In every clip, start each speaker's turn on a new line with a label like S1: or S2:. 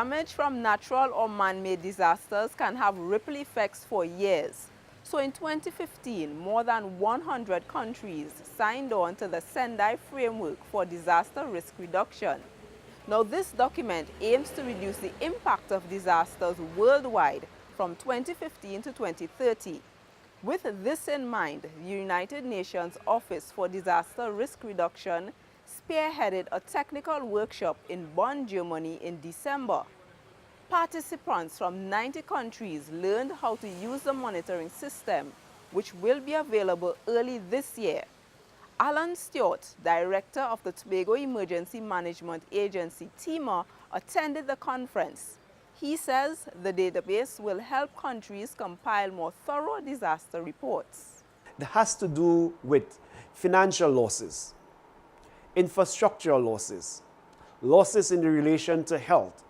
S1: Damage from natural or man-made disasters can have ripple effects for years. So in 2015, more than 100 countries signed on to the Sendai Framework for Disaster Risk Reduction. Now this document aims to reduce the impact of disasters worldwide from 2015 to 2030. With this in mind, the United Nations Office for Disaster Risk Reduction spearheaded a technical workshop in Bonn, Germany in December. Participants from 90 countries learned how to use the monitoring system, which will be available early this year. Alan Stewart, director of the Tobago Emergency Management Agency, TEMA, attended the conference. He says the database will help countries compile more thorough disaster reports.
S2: It has to do with financial losses, infrastructural losses, losses in relation to health,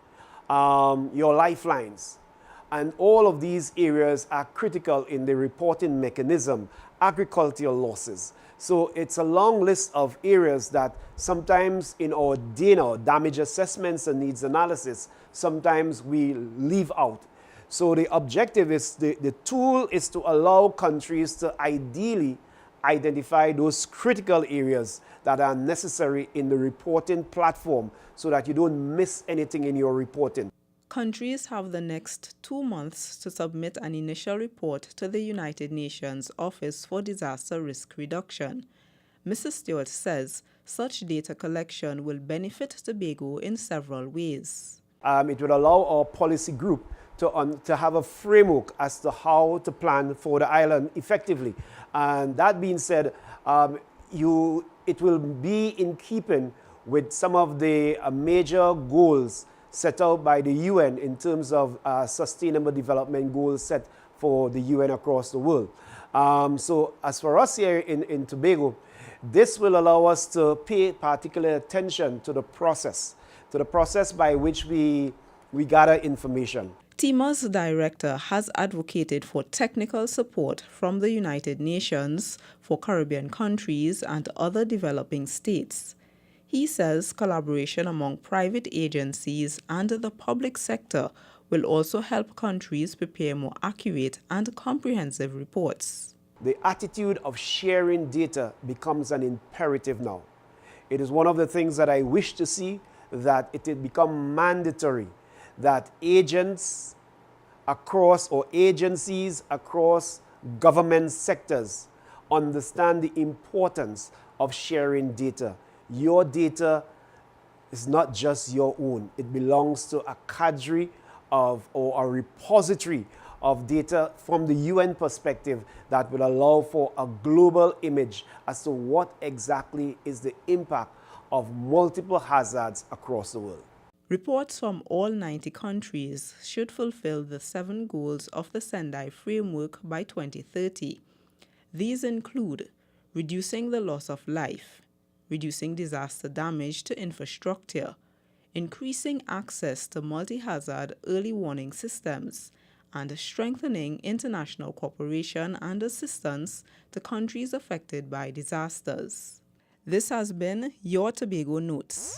S2: your lifelines. And all of these areas are critical in the reporting mechanism, agricultural losses. So it's a long list of areas that sometimes in our DANA, damage assessments and needs analysis, sometimes we leave out. So the objective is, the tool is to allow countries to ideally identify those critical areas that are necessary in the reporting platform so that you don't miss anything in your reporting.
S1: Countries have the next 2 months to submit an initial report to the United Nations Office for Disaster Risk Reduction. Mrs. Stewart says such data collection will benefit Tobago in several ways.
S2: It would allow our policy group to have a framework as to how to plan for the island effectively. And that being said, it will be in keeping with some of the major goals set out by the UN in terms of sustainable development goals set for the UN across the world. So as for us here in Tobago, this will allow us to pay particular attention to the process by which we gather information.
S1: TEMA's director has advocated for technical support from the United Nations for Caribbean countries and other developing states. He says collaboration among private agencies and the public sector will also help countries prepare more accurate and comprehensive reports.
S2: The attitude of sharing data becomes an imperative now. It is one of the things that I wish to see, that it will become mandatory that agents across or agencies across government sectors understand the importance of sharing data. Your data is not just your own. It belongs to a cadre of, or a repository of data from the UN perspective that will allow for a global image as to what exactly is the impact of multiple hazards across the world.
S1: Reports from all 90 countries should fulfill the 7 goals of the Sendai Framework by 2030. These include reducing the loss of life, reducing disaster damage to infrastructure, increasing access to multi-hazard early warning systems, and strengthening international cooperation and assistance to countries affected by disasters. This has been your Tobago Notes.